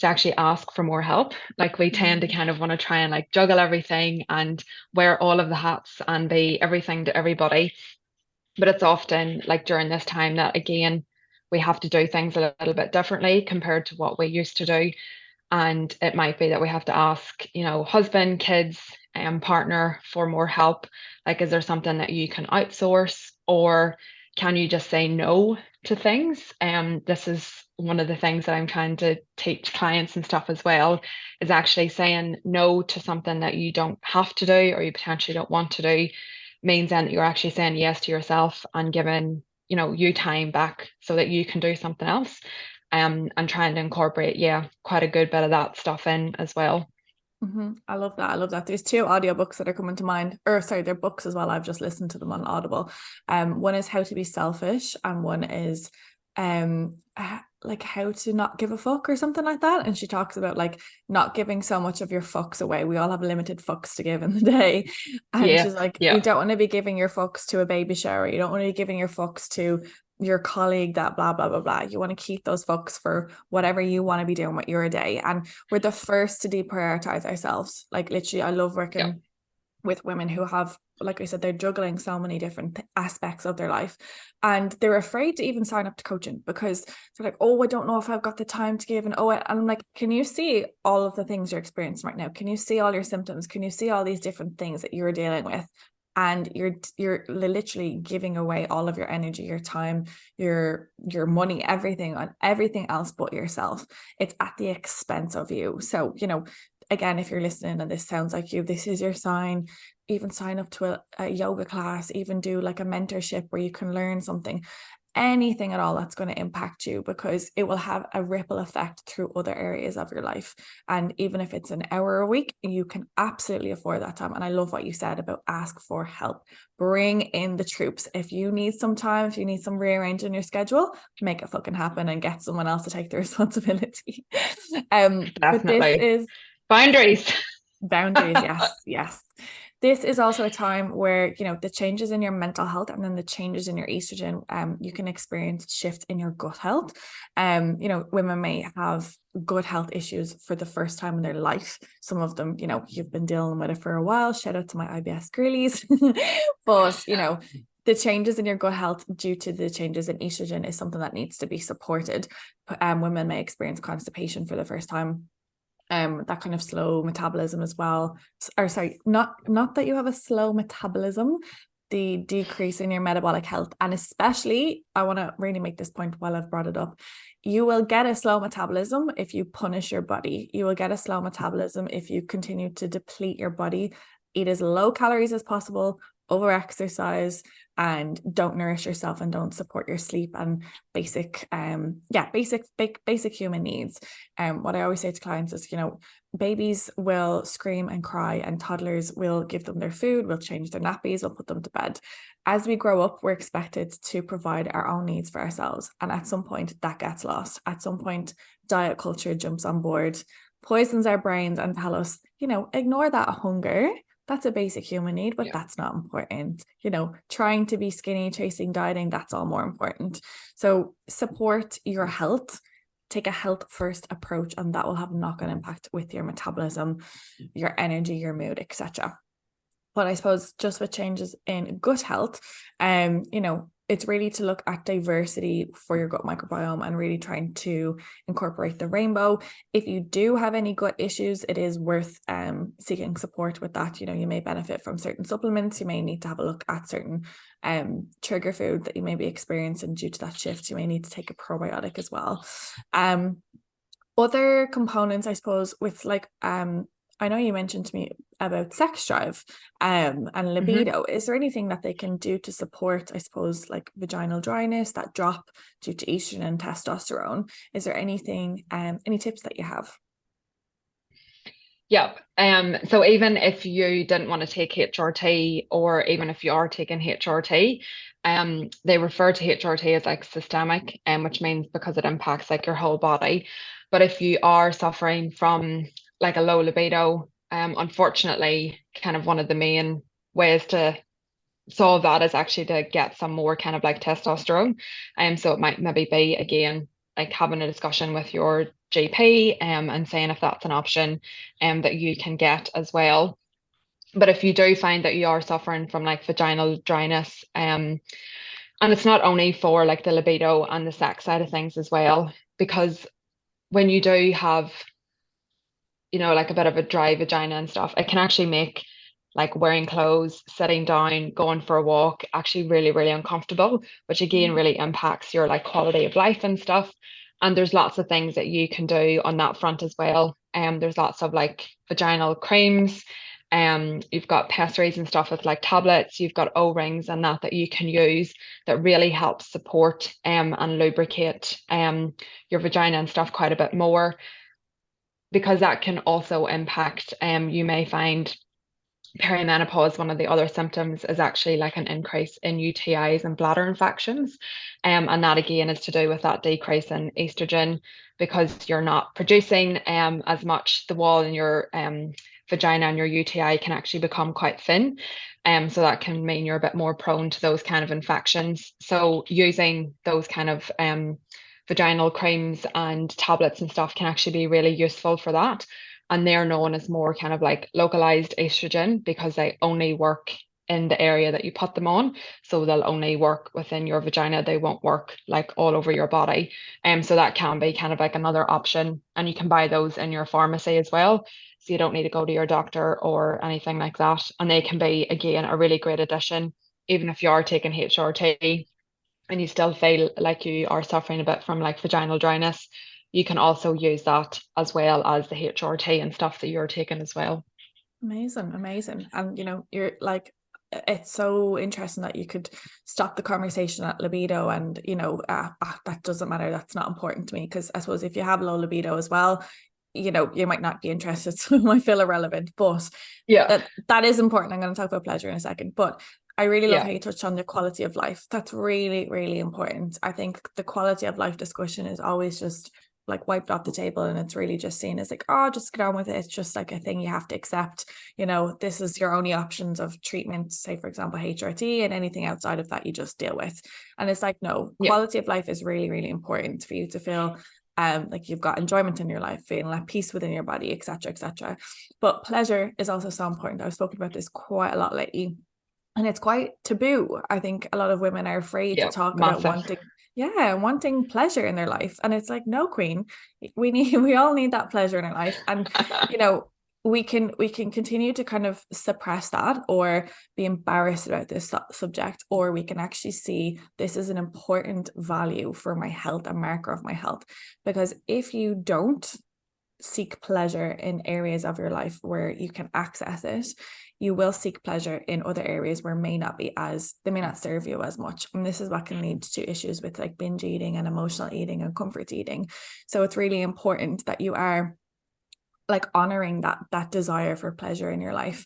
to actually ask for more help. Like we tend to Mm. kind of want to try and like juggle everything and wear all of the hats and be everything to everybody. But it's often like during this time that again, we have to do things a little bit differently compared to what we used to do. And it might be that we have to ask, husband, kids, partner for more help? Like, is there something that you can outsource, or can you just say no to things? This is one of the things that I'm trying to teach clients and stuff as well, is actually saying no to something that you don't have to do or you potentially don't want to do means then that you're actually saying yes to yourself and giving, you time back so that you can do something else. And trying to incorporate, yeah, quite a good bit of that stuff in as well. I love that. I love that. There's two audiobooks that are coming to mind, or sorry, they're books as well. I've just listened to them on Audible. One is How to Be Selfish, and one is like how to not give a fuck or something like that. And she talks about like not giving so much of your fucks away. We all have limited fucks to give in the day. And Yeah, she's like, you yeah, don't want to be giving your fucks to a baby shower. You don't want to be giving your fucks to your colleague that blah blah blah blah. You want to keep those fucks for whatever you want to be doing with your day. And we're the first to deprioritize ourselves. Like literally, I love yeah, working with women who have, like I said, they're juggling so many different aspects of their life, and they're afraid to even sign up to coaching because they're like, oh, I don't know if I've got the time to give. And I'm like, can you see all of the things you're experiencing right now? Can you see all your symptoms? Can you see all these different things that you're dealing with? And you're literally giving away all of your energy, your time, your money, everything on everything else but yourself. It's at the expense of you. So, again, if you're listening and this sounds like you, this is your sign. Even sign up to a yoga class, even do like a mentorship where you can learn something, anything at all that's going to impact you, because it will have a ripple effect through other areas of your life. And even if it's an hour a week, you can absolutely afford that time. And I love what you said about ask for help. Bring in the troops. If you need some time, if you need some rearranging your schedule, make it fucking happen and get someone else to take the responsibility. But this definitely. is Boundaries. boundaries, yes, yes. This is also a time where, the changes in your mental health and then the changes in your estrogen, you can experience shift in your gut health. Women may have gut health issues for the first time in their life. Some of them, you've been dealing with it for a while. Shout out to my IBS girlies. But, the changes in your gut health due to the changes in estrogen is something that needs to be supported. Women may experience constipation for the first time, that kind of slow metabolism as well. Or sorry, not that you have a slow metabolism, the decrease in your metabolic health. And especially, I want to really make this point while I've brought it up. You will get a slow metabolism if you punish your body. You will get a slow metabolism if you continue to deplete your body. Eat as low calories as possible, over exercise, and don't nourish yourself and don't support your sleep and basic basic human needs. What I always say to clients is, babies will scream and cry and toddlers will give them their food, will change their nappies, will put them to bed. As we grow up, we're expected to provide our own needs for ourselves, and at some point that gets lost. At some point diet culture jumps on board, poisons our brains and tell us, ignore that hunger. That's a basic human need, but Yeah, that's not important. Trying to be skinny, chasing dieting, that's all more important. So support your health. Take a health first approach, and that will have a knock-on impact with your metabolism, your energy, your mood, etc. But I suppose just with changes in gut health, it's really to look at diversity for your gut microbiome and really trying to incorporate the rainbow. If you do have any gut issues, it is worth seeking support with that. You may benefit from certain supplements. You may need to have a look at certain trigger food that you may be experiencing due to that shift. You may need to take a probiotic as well. Other components, I suppose, with like I know you mentioned to me about sex drive and hmm, libido. Is there anything that they can do to support, I suppose, like vaginal dryness, that drop due to estrogen and testosterone? Is there anything, any tips that you have? yeah. So even if you didn't want to take HRT, or even if you are taking HRT, they refer to HRT as like systemic, which means because it impacts like your whole body. But if you are suffering from like a low libido, unfortunately, kind of one of the main ways to solve that is actually to get some more kind of like testosterone. So it might maybe be again like having a discussion with your GP, and saying if that's an option that you can get as well. But if you do find that you are suffering from like vaginal dryness, and it's not only for like the libido and the sex side of things as well, because when you do have, like a bit of a dry vagina and stuff, it can actually make like wearing clothes, sitting down, going for a walk, actually really, really uncomfortable, which again really impacts your like quality of life and stuff. And there's lots of things that you can do on that front as well. There's lots of like vaginal creams. You've got pessaries and stuff with like tablets, you've got O-rings and that you can use that really helps support and lubricate your vagina and stuff quite a bit more, because that can also impact, you may find perimenopause, one of the other symptoms is actually like an increase in UTIs and bladder infections. And that again is to do with that decrease in estrogen, because you're not producing as much. The wall in your vagina and your UTI can actually become quite thin. So that can mean you're a bit more prone to those kind of infections. So using those kind of vaginal creams and tablets and stuff can actually be really useful for that. And they're known as more kind of like localized estrogen, because they only work in the area that you put them on. So they'll only work within your vagina. They won't work like all over your body. So that can be kind of like another option. And you can buy those in your pharmacy as well. So you don't need to go to your doctor or anything like that. And they can be, again, a really great addition, even if you are taking HRT and you still feel like you are suffering a bit from like vaginal dryness, you can also use that as well as the HRT and stuff that you're taking as well. Amazing, amazing. And you're like, it's so interesting that you could stop the conversation at libido and that doesn't matter, that's not important to me, because I suppose if you have low libido as well, you might not be interested, so it might feel irrelevant, but Yeah, that is important. I'm going to talk about pleasure in a second, but I really love how yeah, you touched on the quality of life. That's really, really important. I think the quality of life discussion is always just like wiped off the table, and it's really just seen as like, oh, just get on with it. It's just like a thing you have to accept. This is your only options of treatment, say for example HRT, and anything outside of that you just deal with. And it's like, no, yeah, quality of life is really, really important for you to feel like you've got enjoyment in your life, feeling at peace within your body, etc., etc. But pleasure is also so important. I've spoken about this quite a lot lately, and it's quite taboo. I think a lot of women are afraid to yeah, talk about massive. wanting pleasure in their life. And it's like, no, queen, we all need that pleasure in our life. And you know we can continue to kind of suppress that or be embarrassed about this subject, or we can actually see this is an important value for my health, a marker of my health. Because if you don't seek pleasure in areas of your life where you can access it, you will seek pleasure in other areas where they may not serve you as much. And this is what can lead to issues with like binge eating and emotional eating and comfort eating. So it's really important that you are like honoring that desire for pleasure in your life,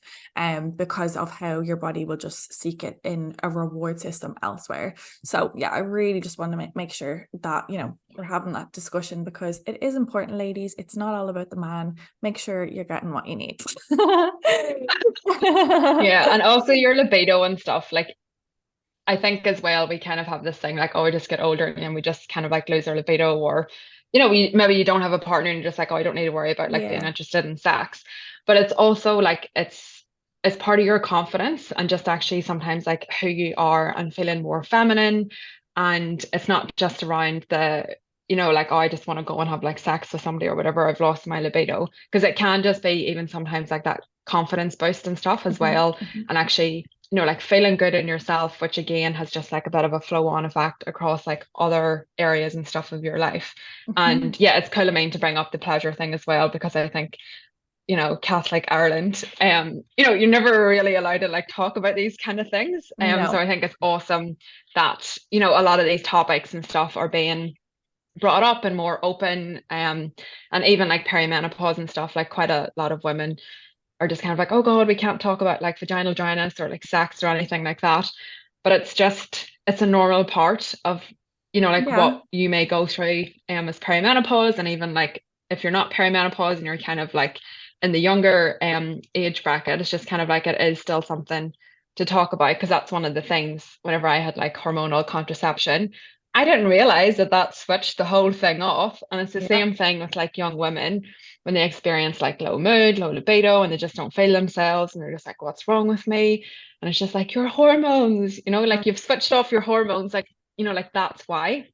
because of how your body will just seek it in a reward system elsewhere. So yeah, I really just want to make sure that we're having that discussion, because it is important, ladies. It's not all about the man. Make sure you're getting what you need. Yeah, and also your libido and stuff. Like I think as well, we kind of have this thing like, oh, we just get older and we just kind of like lose our libido, or we maybe you don't have a partner and you're just like, oh, I don't need to worry about like being Yeah, interested in sex. But it's also like it's part of your confidence and just actually sometimes like who you are and feeling more feminine. And it's not just around the, like, oh, I just want to go and have like sex with somebody or whatever. I've lost my libido. Because it can just be even sometimes like that confidence boost and stuff as mm-hmm, well. mm-hmm. And actually like feeling good in yourself, which again has just like a bit of a flow on effect across like other areas and stuff of your life. Mm-hmm. And yeah, it's cool of me to bring up the pleasure thing as well, because I think, Catholic Ireland, you're never really allowed to like talk about these kind of things. So No. I think it's awesome that, a lot of these topics and stuff are being brought up and more open. And even like perimenopause and stuff, like quite a lot of women are just kind of like, oh God, we can't talk about like vaginal dryness or like sex or anything like that. But it's a normal part of, like Yeah. what you may go through as perimenopause. And even like if you're not perimenopause and you're kind of like in the younger age bracket, it's just kind of like it is still something to talk about, because that's one of the things whenever I had like hormonal contraception. I didn't realize that switched the whole thing off. And it's the Yeah. same thing with like young women when they experience like low mood, low libido, and they just don't feel themselves, and they're just like, what's wrong with me? And it's just like your hormones, like you've switched off your hormones, like, like that's why.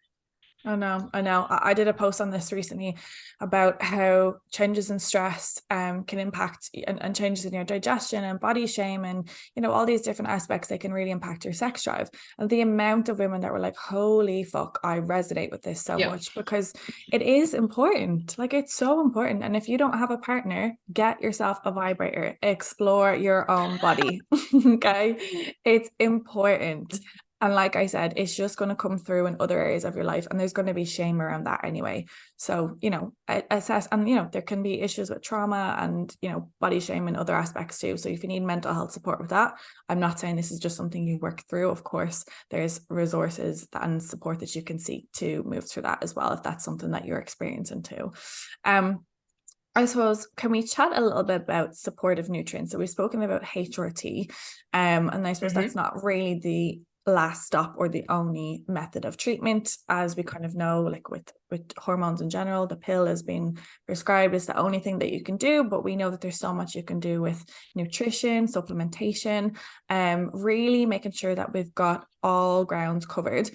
I know, I know. I did a post on this recently about how changes in stress can impact and changes in your digestion and body shame and all these different aspects, they can really impact your sex drive. And the amount of women that were like, holy fuck, I resonate with this so Yeah. much because it is important. Like it's so important. And if you don't have a partner, get yourself a vibrator, explore your own body. Okay. It's important. And like I said, it's just going to come through in other areas of your life. And there's going to be shame around that anyway. So, assess, and, there can be issues with trauma and, body shame and other aspects too. So if you need mental health support with that, I'm not saying this is just something you work through. Of course, there's resources and support that you can seek to move through that as well, if that's something that you're experiencing too. I suppose, can we chat a little bit about supportive nutrients? So we've spoken about HRT, and I suppose that's Hmm. not really the last stop or the only method of treatment. As we kind of know, like with hormones in general, the pill has been prescribed as the only thing that you can do, but we know that there's so much you can do with nutrition, supplementation, really making sure that we've got all grounds covered.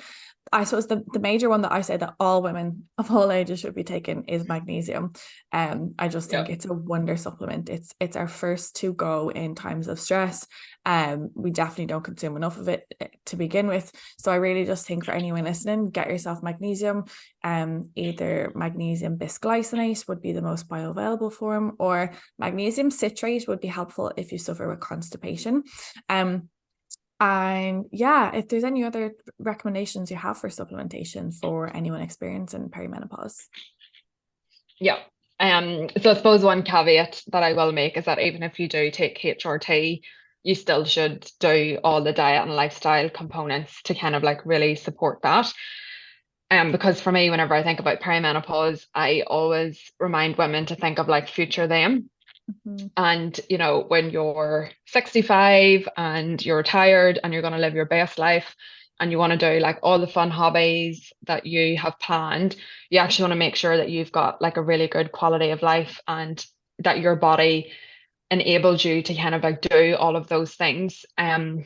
I suppose the major one that I say that all women of all ages should be taking is magnesium. I just think Yeah. it's a wonder supplement. It's our first to go in times of stress. We definitely don't consume enough of it to begin with. So I really just think for anyone listening, get yourself magnesium. Either magnesium bisglycinate would be the most bioavailable form, or magnesium citrate would be helpful if you suffer with constipation. And yeah, if there's any other recommendations you have for supplementation for anyone experiencing perimenopause. Yeah. So I suppose one caveat that I will make is that even if you do take HRT, you still should do all the diet and lifestyle components to kind of like really support that. Because for me, whenever I think about perimenopause, I always remind women to think of like future them. Mhm. And, when you're 65 and you're tired and you're going to live your best life and you want to do like all the fun hobbies that you have planned, you actually want to make sure that you've got like a really good quality of life and that your body enables you to kind of like do all of those things. And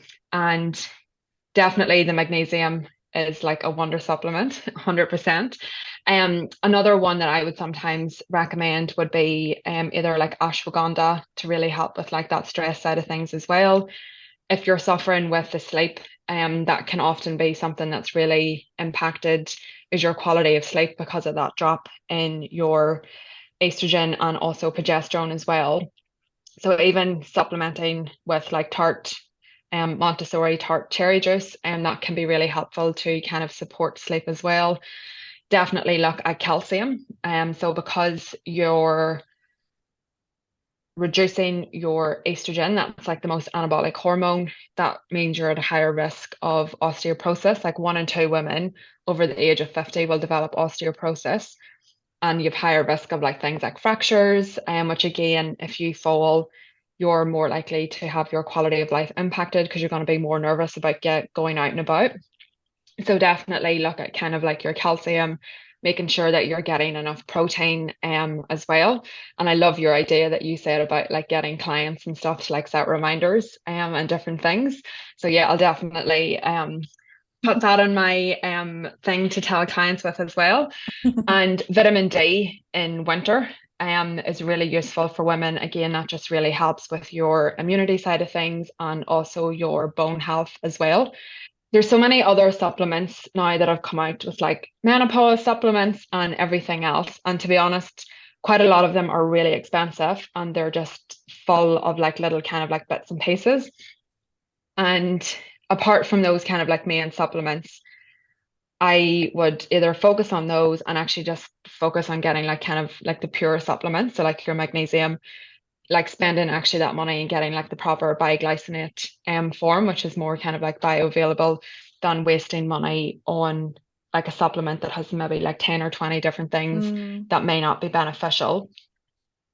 definitely the magnesium is like a wonder supplement, 100%. Another one that I would sometimes recommend would be either like ashwagandha to really help with like that stress side of things as well. If you're suffering with the sleep, that can often be something that's really impacted is your quality of sleep because of that drop in your estrogen and also progesterone as well. So even supplementing with like tart, Montessori tart cherry juice, and that can be really helpful to kind of support sleep as well. Definitely look at calcium. So because you're reducing your estrogen, that's like the most anabolic hormone, that means you're at a higher risk of osteoporosis. Like 1 in 2 women over the age of 50 will develop osteoporosis, and you have higher risk of like things like fractures, which again, if you fall, you're more likely to have your quality of life impacted because you're going to be more nervous about going out and about. So definitely look at kind of like your calcium, making sure that you're getting enough protein as well. And I love your idea that you said about like getting clients and stuff to like set reminders and different things. So yeah, I'll definitely put that on my thing to tell clients with as well. And vitamin D in winter is really useful for women. Again, that just really helps with your immunity side of things and also your bone health as well. There's so many other supplements now that have come out with like menopause supplements and everything else. And to be honest, quite a lot of them are really expensive and they're just full of like little kind of like bits and pieces. And apart from those kind of like main supplements, I would either focus on those and actually just focus on getting like kind of like the pure supplements. So like your magnesium, like spending actually that money and getting like the proper biglycinate form, which is more kind of like bioavailable than wasting money on like a supplement that has maybe like 10 or 20 different things Mm, that may not be beneficial.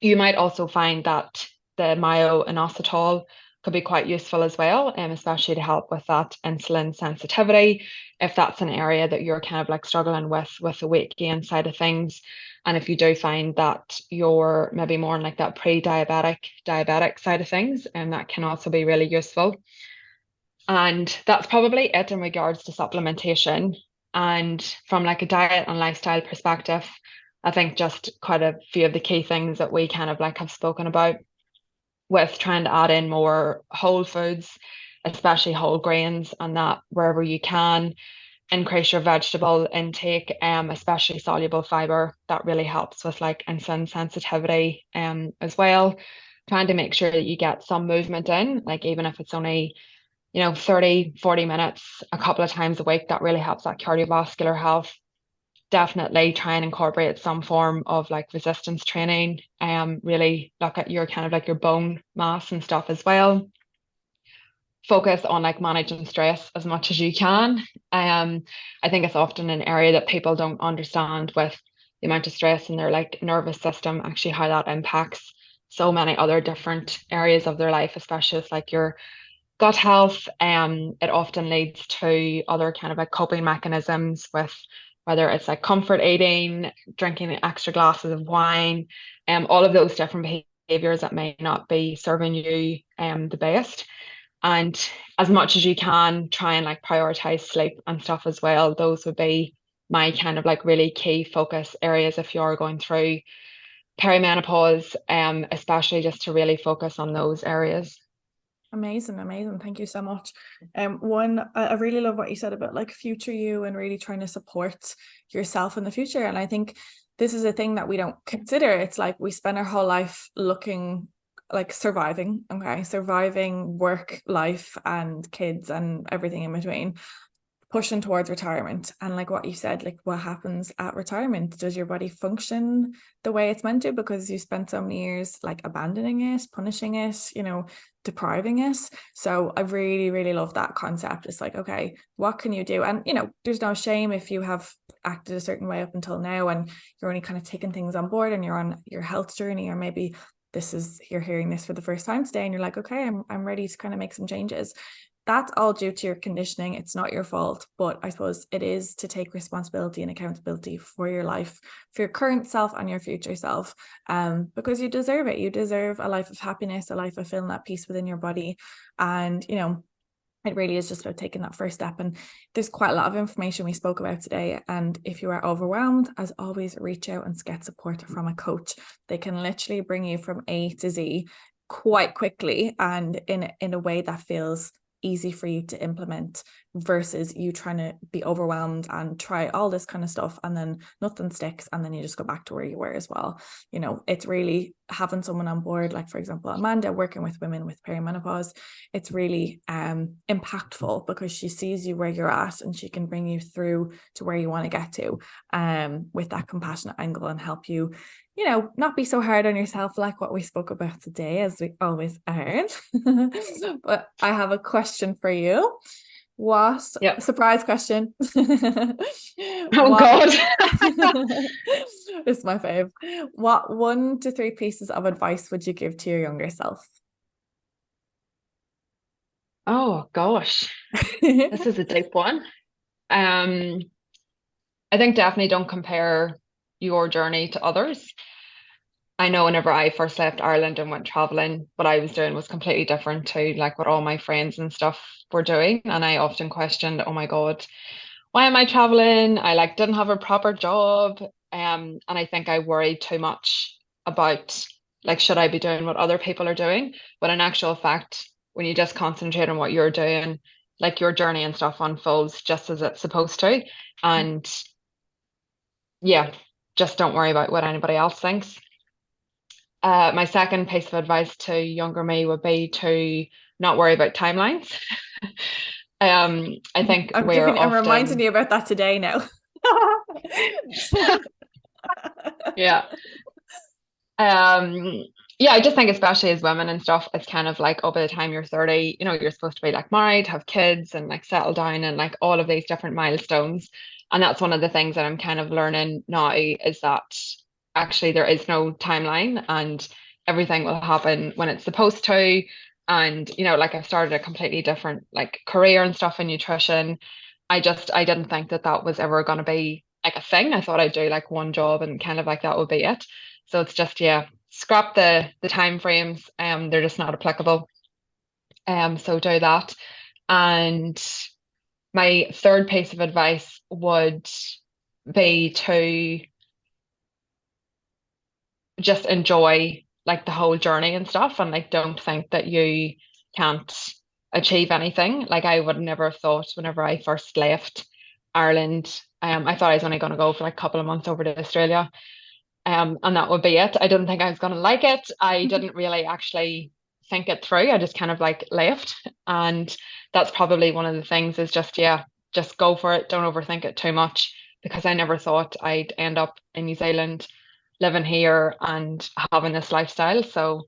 You might also find that the myo-inositol could be quite useful as well, especially to help with that insulin sensitivity, if that's an area that you're kind of like struggling with the weight gain side of things. And if you do find that you're maybe more on like that diabetic side of things, and that can also be really useful. And that's probably it in regards to supplementation. And from like a diet and lifestyle perspective, I think just quite a few of the key things that we kind of like have spoken about with trying to add in more whole foods, especially whole grains, and that wherever you can, increase your vegetable intake, especially soluble fiber. That really helps with like insulin sensitivity, as well. Trying to make sure that you get some movement in, like even if it's only, 30, 40 minutes a couple of times a week, that really helps that cardiovascular health. Definitely try and incorporate some form of like resistance training. Really look at your kind of like your bone mass and stuff as well. Focus on like managing stress as much as you can. I think it's often an area that people don't understand with the amount of stress in their like nervous system, actually how that impacts so many other different areas of their life, especially with like your gut health. It often leads to other kind of like coping mechanisms with whether it's like comfort eating, drinking extra glasses of wine, all of those different behaviors that may not be serving you the best. And as much as you can, try and like prioritize sleep and stuff as well. Those would be my kind of like really key focus areas if you're going through perimenopause, especially just to really focus on those areas. Amazing, amazing. Thank you so much. One, I really love what you said about like future you and really trying to support yourself in the future. And I think this is a thing that we don't consider. It's like we spend our whole life looking like surviving, okay, surviving work, life, and kids and everything in between, pushing towards retirement. And like what you said, like what happens at retirement? Does your body function the way it's meant to because you spent so many years like abandoning it, punishing it, depriving it? So I really, really love that concept. It's like, okay, what can you do? And there's no shame if you have acted a certain way up until now and you're only kind of taking things on board and you're on your health journey, or maybe you're hearing this for the first time today and you're like, okay, I'm ready to kind of make some changes. That's all due to your conditioning. It's not your fault, but I suppose it is to take responsibility and accountability for your life, for your current self and your future self, because you deserve it. You deserve a life of happiness, a life of feeling that peace within your body. And it really is just about taking that first step. And there's quite a lot of information we spoke about today. And if you are overwhelmed, as always, reach out and get support from a coach. They can literally bring you from A to Z quite quickly and in a way that feels easy for you to implement, versus you trying to be overwhelmed and try all this kind of stuff and then nothing sticks and then you just go back to where you were as well. It's really having someone on board, like for example Amanda working with women with perimenopause. It's really impactful because she sees you where you're at and she can bring you through to where you want to get to, with that compassionate angle, and help you not be so hard on yourself, like what we spoke about today, as we always are. But I have a question for you. What Yep. surprise question? Oh What God. This is my fave. What 1 to 3 pieces of advice would you give to your younger self? Oh gosh. This is a deep one. Um, I think definitely don't compare your journey to others. I know whenever I first left Ireland and went traveling, what I was doing was completely different to like what all my friends and stuff were doing. And I often questioned, oh my God, why am I traveling? I like didn't have a proper job. And I think I worried too much about like, should I be doing what other people are doing? But in actual fact, when you just concentrate on what you're doing, like your journey and stuff unfolds just as it's supposed to. And yeah, just don't worry about what anybody else thinks. My second piece of advice to younger me would be to not worry about timelines. I think we're I'm reminding often, you about that today now. yeah. Um, yeah, I just think especially as women and stuff, it's kind of like, oh, by the time you're 30, you're supposed to be like married, have kids and like settle down and like all of these different milestones. And that's one of the things that I'm kind of learning now is that actually there is no timeline and everything will happen when it's supposed to. And, like I've started a completely different like career and stuff in nutrition. I didn't think that that was ever going to be like a thing. I thought I'd do like one job and kind of like that would be it. So it's just, yeah, scrap the time frames. They're just not applicable. So do that. And My third piece of advice would be to just enjoy like the whole journey and stuff, and like don't think that you can't achieve anything. Like I would never have thought whenever I first left Ireland, I thought I was only going to go for like a couple of months over to Australia, and that would be it. I didn't think I was going to like it. I didn't really actually think it through. I just kind of like left, and that's probably one of the things is just yeah, just go for it. Don't overthink it too much because I never thought I'd end up in New Zealand living here and having this lifestyle. So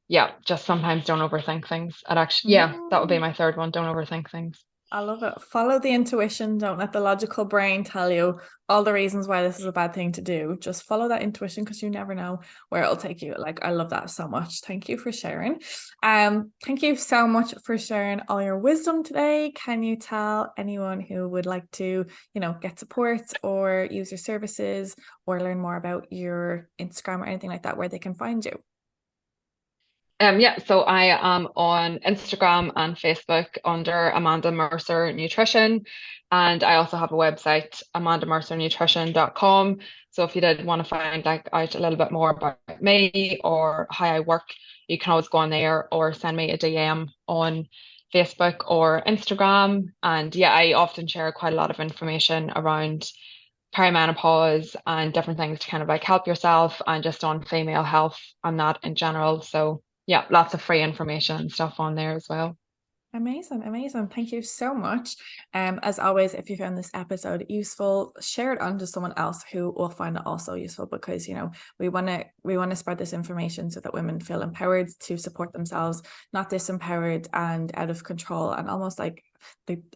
yeah, just sometimes don't overthink things. And actually, yeah, that would be Mm. my third one. Don't overthink things. I love it. Follow the intuition. Don't let the logical brain tell you all the reasons why this is a bad thing to do. Just follow that intuition because you never know where it'll take you. Like, I love that so much. Thank you for sharing. Thank you so much for sharing all your wisdom today. Can you tell anyone who would like to, get support or use your services or learn more about your Instagram or anything like that where they can find you? Yeah, so I am on Instagram and Facebook under Amanda Mercer Nutrition. And I also have a website, amandamercernutrition.com. So if you did want to find like out a little bit more about me or how I work, you can always go on there or send me a DM on Facebook or Instagram. And yeah, I often share quite a lot of information around perimenopause and different things to kind of like help yourself and just on female health and that in general. So yeah, lots of free information and stuff on there as well. Amazing, amazing. Thank you so much. As always, if you found this episode useful, share it on to someone else who will find it also useful because we want to spread this information so that women feel empowered to support themselves, not disempowered and out of control and almost like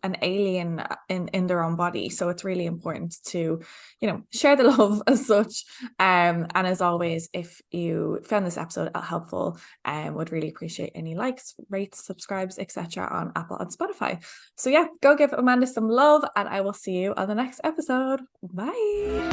an alien in their own body. So it's really important to, share the love as such. And as always, if you found this episode helpful, would really appreciate any likes, rates, subscribes, etc. on Apple and Spotify. So yeah, go give Amanda some love and I will see you on the next episode. Bye.